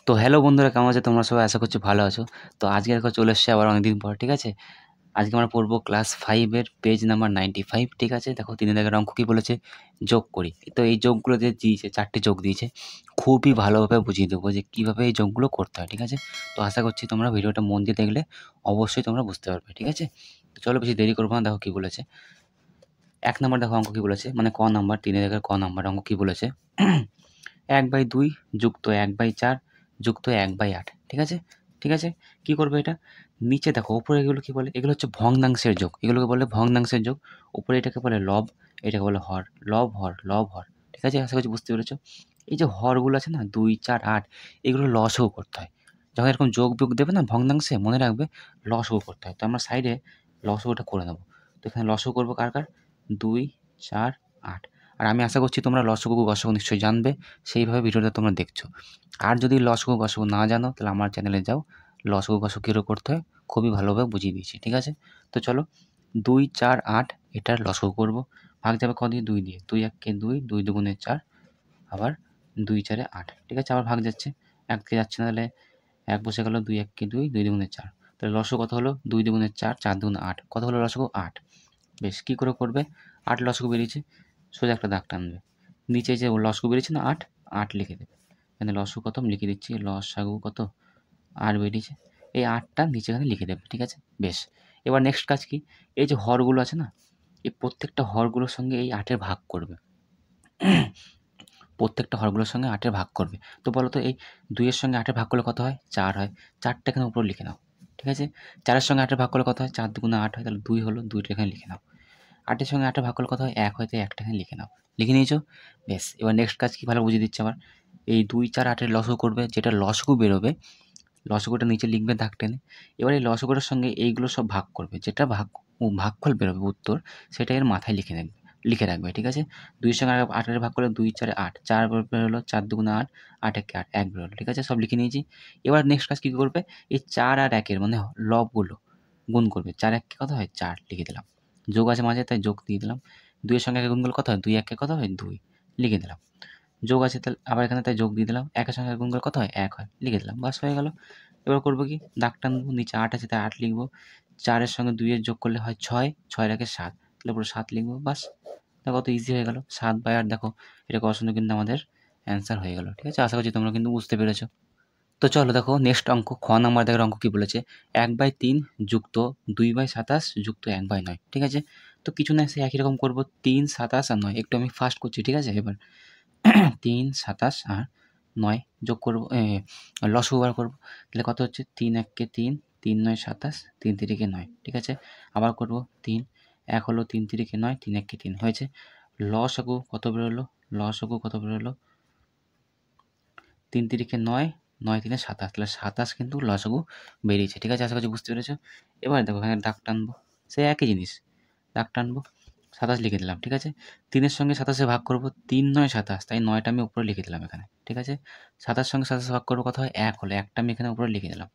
তো হ্যালো বন্ধুরা, কেমন আছো তোমরা সবাই? আশা করছি ভালো আছো। তো আজকে দেখো চলে এসেছি আবার অনেকদিন পর, ঠিক আছে? আজকে আমরা পড়বো ক্লাস 5 এর পেজ নাম্বার 95, ঠিক আছে? দেখো ৩ দাগের অঙ্ক কী বলেছে, যোগ করি। তো এই যোগগুলো যে দিয়েছে 4টি যোগ দিয়েছে, খুবই ভালোভাবে বুঝিয়ে দেবো যে কীভাবে এই যোগগুলো করতে হয়, ঠিক আছে? তো আশা করছি তোমরা ভিডিওটা মন দিয়ে দেখলে অবশ্যই তোমরা বুঝতে পারবে, ঠিক আছে? তো চলো বেশি দেরি করবো না, দেখো কী বলেছে। 1 নাম্বার দেখো অঙ্ক কী বলেছে, মানে ক নাম্বার, ৩ দাগের ক নাম্বার অঙ্ক কী বলেছে, 1/2 যুক্ত 1/4 যুক্ত 1/8, ঠিক আছে? ঠিক আছে? কী করবে এটা? নিচে দেখো ওপরে এগুলো কী বলে? এগুলো হচ্ছে ভগ্নাংশের যোগ। এগুলোকে বলে ভগ্নাংশের যোগ। উপরে এটাকে বলে লব, এটাকে বলে হর। লব, হর, লব, হর। ঠিক আছে? আশা করছি বুঝতে পেরেছ? এই যে হরগুলো আছে না 2, 4, 8, এগুলো লসাগু করতে হয়। যখন এরকম যোগ-বিয়োগ দেবে না ভগ্নাংশে, মনে রাখবে লসাগু করতে হয়। তো আমরা সাইডে লসাগুটা করে নেব। তো এখানে লসাগু করব কার, কার? 2, 4, 8। আর আমি আশা করছি তোমরা লসাগু, গসাগু নিশ্চয়ই জানবে। সেইভাবে ভিডিওটা তোমরা দেখছো। আর যদি লসাগু, গসাগু না জানো তাহলে আমার চ্যানেলে যাও। লসাগু, গসাগু কীভাবে করতে হয় খুবই ভালোভাবে বুঝিয়ে দিয়েছি, ঠিক আছে? তো চলো 2, 4, 8 এটার লসাগু করব। ভাগ যাবে ক দিয়ে? 2 দিয়ে। 2 একে 2, 2 দুগুণে 4, আবার 2 4 8, ঠিক আছে? আবার ভাগ যাচ্ছে, 1 কে যাচ্ছে না, তাহলে 1 বসে গেল। 2 একে 2, 2 দুগুণে 4, তাহলে লসাগু কত হলো? 2 দুগুণে 4, 4 দুগুণে 8, কত হলো লসাগু? 8। বেশ, কী করে করবে? 8 লসাগু বেরিয়েছে, সোজা একটা দাগ টানবে। নিচে যে লসাগু বেরিয়েছে না 8, 8 লিখে দেবে। এখানে লসাগু কত আমি লিখে দিচ্ছি, লসাগু কত? 8 বেরিয়েছে। এই 8টা নিচে এখানে লিখে দেবে, ঠিক আছে? বেশ, এবার নেক্সট কাজ কি? এই যে হরগুলো আছে না, এই প্রত্যেকটা হরগুলোর সঙ্গে এই 8 এর ভাগ করবে। প্রত্যেকটা হরগুলোর সঙ্গে 8 এর ভাগ করবে। তো বলো তো এই 2 এর সঙ্গে 8 এর ভাগ করলে কত হয়? 4 হয়। 4টা এখানে উপরে লিখে নাও, ঠিক আছে? 4 এর সঙ্গে 8 এর ভাগ করলে কত হয়? 4 দুগুণে 8 হয়, তাহলে 2 হলো, 2টা এখানে লিখে নাও। 8 এর সঙ্গে 8 এর ভাগ করলে কত হয়? 1 হয়, তাই 1টা এখানে লিখে নাও। লিখে নিয়েছো? বেশ, এবার নেক্সট কাজ কি ভালো বুঝিয়ে দিচ্ছি আবার। এই 2, 4, 8 এর লসাগু করবে, যেটা লসাগু বেরোবে, লসাগুটা নিচে লিখবে দাগ টেনে। এবার এই লসাগুটার সঙ্গে এইগুলো সব ভাগ করবে, যেটা ভাগফল বেরোবে উত্তর, সেটা এর মাথায় লিখে রাখবে, ঠিক আছে? 2 এর সঙ্গে 8 এর ভাগ করলে 2 4 8, 4 বেরোলো, 4 দুগুণে 8, 8 একে 8, 1 বেরোলো, ঠিক আছে? সব লিখে নিয়েছি। এবার নেক্সট কাজ কী করবে? এই 4 আর 1 এর মানে লবগুলো গুণ করবে। 4 1 কত হয়? 4 লিখে দিলাম। যোগ আছে মাঝে, তাই যোগ দিয়ে দিলাম। 2 এর সঙ্গে 1 গুণ করলে কত হয়? 2 1 কত হয়? 2 লিখে দিলাম। যোগ আছে, তাহলে আবার এখানে তাই যোগ দিয়ে দিলাম। 1 এর সঙ্গে 1 গুণ করলে কত হয়? 1 হয়, লিখে দিলাম। বাস, হয়ে গেল। এবার করবো কি? দাগ টানবো, নিচে 8 আছে তাই 8 লিখবো। 4 এর সঙ্গে 2 এর যোগ করলে হয় 6, 6 এর আগে 7, তাহলে পুরো 7 লিখবো। বাস, দেখো কত ইজি হয়ে গেল। 7/8, দেখো এটা কষানো কিন্তু আমাদের অ্যান্সার হয়ে গেল, ঠিক আছে? আশা করছি তোমরা কিন্তু বুঝতে পেরেছো। তো চলো দেখো নেক্সট অঙ্ক, খ নাম্বার দেখো অঙ্ক কী বলেছে, 1/3 যুক্ত 2/27 যুক্ত 1/9, ঠিক আছে? তো কিছু না, সে একই রকম করবো। 3, 27 আর 9, একটু আমি ফাস্ট করছি, ঠিক আছে? এবার 3, 27 আর 9 যোগ করবো, লসাগু বার করবো। তাহলে কত হচ্ছে? 3 একে 3, 3 9 27, 3 3 9, ঠিক আছে? আবার করবো 3, 1 হলো, 3 3 9, 3 1 3 হয়েছে। লসাগু কত বেরোলো? লসাগু কত বেরোলো? 3 3 9, 9 3 27, তাহলে 27 কিন্তু লসাগু বেরিয়েছে, ঠিক আছে? আশা করছি বুঝতে পেরেছো। এবার দেখো এখানে দাগ টানবো, সে একই জিনিস, দাগ টানবো, 27 লিখে দিলাম, ঠিক আছে? 3 এর সঙ্গে 27 ভাগ করবো, 3 9 27, তাই 9টা আমি উপরে লিখে দিলাম এখানে, ঠিক আছে? 27 সঙ্গে 27 ভাগ করবো, কত হয়? 1 হলো, 1টা আমি এখানে উপরে লিখে দিলাম।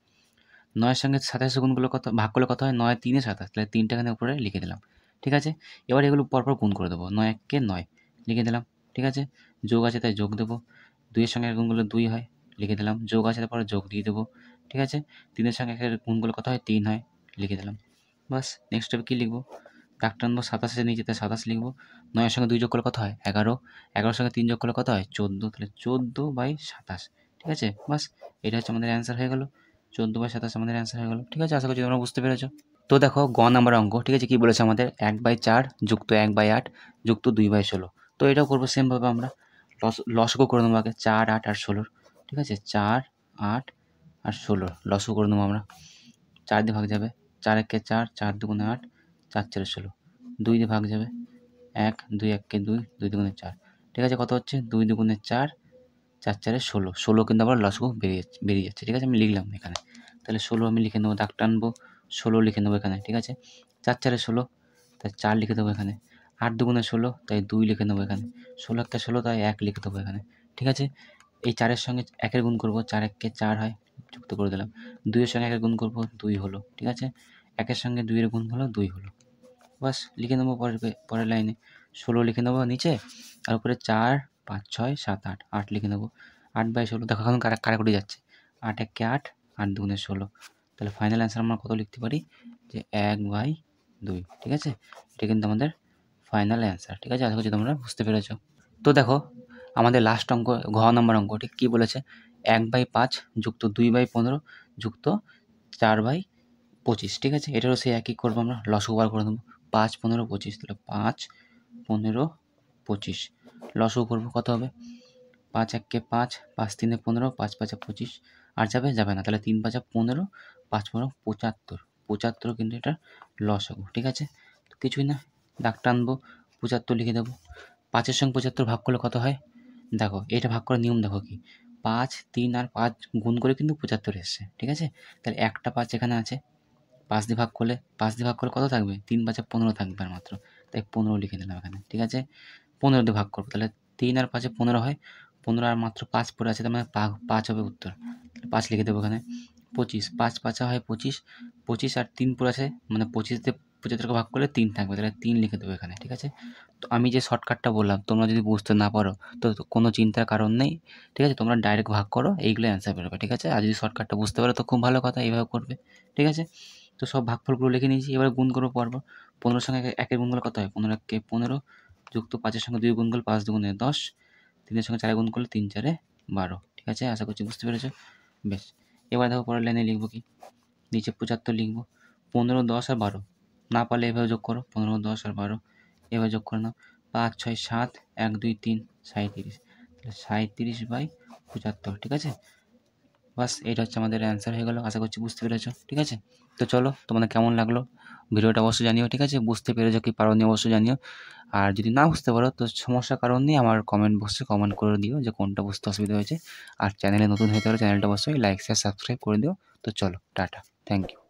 9 এর সঙ্গে 27 গুণগুলো কত, ভাগ করলে কত হয়? 9 3 27, তাহলে 3টা এখানে উপরে লিখে দিলাম, ঠিক আছে? এবার এগুলো পরপর গুণ করে দেবো। 9 1 9 লিখে দিলাম, ঠিক আছে? যোগ আছে তাই যোগ দেবো। 2 এর সঙ্গে গুণগুলো 2 হয়, লিখে দিলাম। যোগ আছে, তারপরে যোগ দিয়ে দেবো, ঠিক আছে? 3 এর সঙ্গে 1 গুণগুলো কত হয়? 3 হয়, লিখে দিলাম। বাস, নেক্সট স্টেপে কী লিখবো? দাগ টানবো, 27 এর নিচে তাই 27 লিখবো। 9 এর সঙ্গে 2 যোগ করলে কত হয়? 11, 11 সঙ্গে 3 যোগ করলে কত হয়? 14, তাহলে 14/27, ঠিক আছে? বাস, এটা হচ্ছে আমাদের অ্যান্সার হয়ে গেল। 14/27 আমাদের অ্যান্সার হয়ে গেল, ঠিক আছে? আশা করছি তোমরা বুঝতে পেরেছো। তো দেখো গ নাম্বার অঙ্ক, ঠিক আছে? কী বলেছে আমাদের? 1/4 যুক্ত 1/8 যুক্ত 2/16। তো এটাও করবো সেমভাবে আমরা। লসাগু করে নেবো আগে, 4 8 আর 16, ঠিক আছে? 4 8 আর 16 লসাগু করে নেবো আমরা। 4 দিয়ে ভাগ যাবে, 4 একে 4, 4 দুগুণে 8, 4 4 16, 2 দিয়ে ভাগ যাবে, 1 2 একে 2, 2 দুগুণে 4, ঠিক আছে? কত হচ্ছে? 2 দুগুণে 4, 4 4 16, 16 কিন্তু আবার লসাগু বেরিয়ে যাচ্ছে, ঠিক আছে? আমি লিখলাম এখানে, তাহলে 16 আমি লিখে নেবো, দাগ টানবো, 16 লিখে নেবো এখানে, ঠিক আছে? 4 4 16, তাই 4 লিখে দেবো এখানে। 8 দুগুণে 16, তাই 2 লিখে নেবো এখানে। 16 একটা 16, তাই 1 লিখে দেবো এখানে, ঠিক আছে? এই 4 এর সঙ্গে 1 এর গুণ করবো, 4 1 4 হয়, যুক্ত করে দিলাম। 2 এর সঙ্গে 1 এর গুণ করবো, 2 হলো, ঠিক আছে? 1 এর সঙ্গে 2 এর গুণ হলো, 2 হলো। বাস, লিখে নেবো পরের লাইনে। 16 লিখে নেবো নিচে, আর উপরে 4 5 6 7 8, 8 লিখে নেবো। 8/16, দেখো এখন কাটাকুটি যাচ্ছে। 8 একে 8, 8 দুগুণে 16। তাহলে ফাইনাল অ্যান্সার আমরা কত লিখতে পারি, যে 1/2। ঠিক আছে, এটা কিন্তু আমাদের ফাইনাল অ্যান্সার। ঠিক আছে, আশা করছি তোমরা বুঝতে পেরেছো। তো দেখো আমাদের লাস্ট অঙ্ক, ঘ নম্বর অঙ্কটি কী বলেছে, 1/5 যুক্ত 2/15 যুক্ত 4/25। ঠিক আছে, এটারও সেই একই করবো, আমরা লসগু বার করে দেবো। 5, 15, 25, তাহলে 5, 15, 25 লসগু করবো, কত হবে, 5 একে 5, 5 তিনে 15, 5 5 25, আর যাবে না, তাহলে 3 5 15, 5 15 75, 75 কিন্তু এটা লসগু। ঠিক আছে, তো কিছুই না, দাগ টানবো, 75 লিখে দেবো। 5-এর সঙ্গে 75 ভাগ করলে কত হয়, দেখো এটা ভাগ করার নিয়ম দেখো কি, 5, 3 আর 5 গুণ করে কিন্তু 75 এসছে। ঠিক আছে, তাহলে একটা 5 এখানে আছে, 5 দিয়ে ভাগ করলে কত থাকবে, 3 5 15 থাকবে আর মাত্র, তাই 15 লিখে দিলাম এখানে। ঠিক আছে, 15 দিয়ে ভাগ করবো, তাহলে 3 আর 5 15 হয়, 15 আর মাত্র 5 পড়ে আছে, তার মানে 5 হবে উত্তর, 5 লিখে দেবো এখানে। 25, 5 5 হয় 25, 25 আর 3 পড়ে আছে, মানে 25 দিয়ে 75কে ভাগ করলে 3 থাকবে, তাহলে 3 লিখে দেবো এখানে। ঠিক আছে, তো আমি যে শর্টকাটটা বললাম, তোমরা যদি বুঝতে না পারো তো কোনো চিন্তার কারণ নেই। ঠিক আছে, তোমরা ডাইরেক্ট ভাগ করো, এইগুলো অ্যান্সার বেরোবে। ঠিক আছে, আর যদি শর্টকাটটা বুঝতে পারো তো খুব ভালো কথা, এইভাবে করবে। ঠিক আছে, তো সব ভাগফলগুলো লিখে নিয়েছি, এবার গুণ করবো পরপর। 15 সঙ্গে 1-এর গুণ করলে কত হয়, 15 একে 15 যুক্ত 5-এর সঙ্গে 2 গুণ করলে 5 দুগুণে 10, 3-এর সঙ্গে 4 গুণ করলে 3 4-এ 12। ঠিক আছে, আশা করছি বুঝতে পেরেছো। বেশ, এবার দেখো পরের লাইনে লিখবো কি, নিচে 75 লিখবো, 15, 10 আর 12, না পারলে এভাবে যোগ করো, 15, 10 আর 12 এভাবে যোগ করে নাও, 5 6 7, 1 2 3, 37, তাহলে 37/75। ঠিক আছে, বাস এইটা হচ্ছে আমাদের অ্যান্সার হয়ে গেল, আশা করছি বুঝতে পেরেছো। ঠিক আছে, তো চলো তোমাদের কেমন লাগলো ভিডিওটা অবশ্যই জানিও। ঠিক আছে, বুঝতে পেরেছো কি পারোনি অবশ্যই জানিও, আর যদি না বুঝতে পারো তো সমস্যার কারণ নেই, আমার কমেন্ট বক্সে কমেন্ট করে দিও যে কোনটা বুঝতে অসুবিধা হয়েছে। আর চ্যানেলে নতুন হয়ে থাকলে চ্যানেলটা অবশ্যই লাইক শেয়ার সাবস্ক্রাইব করে দিও। তো চলো টাটা, থ্যাংক ইউ।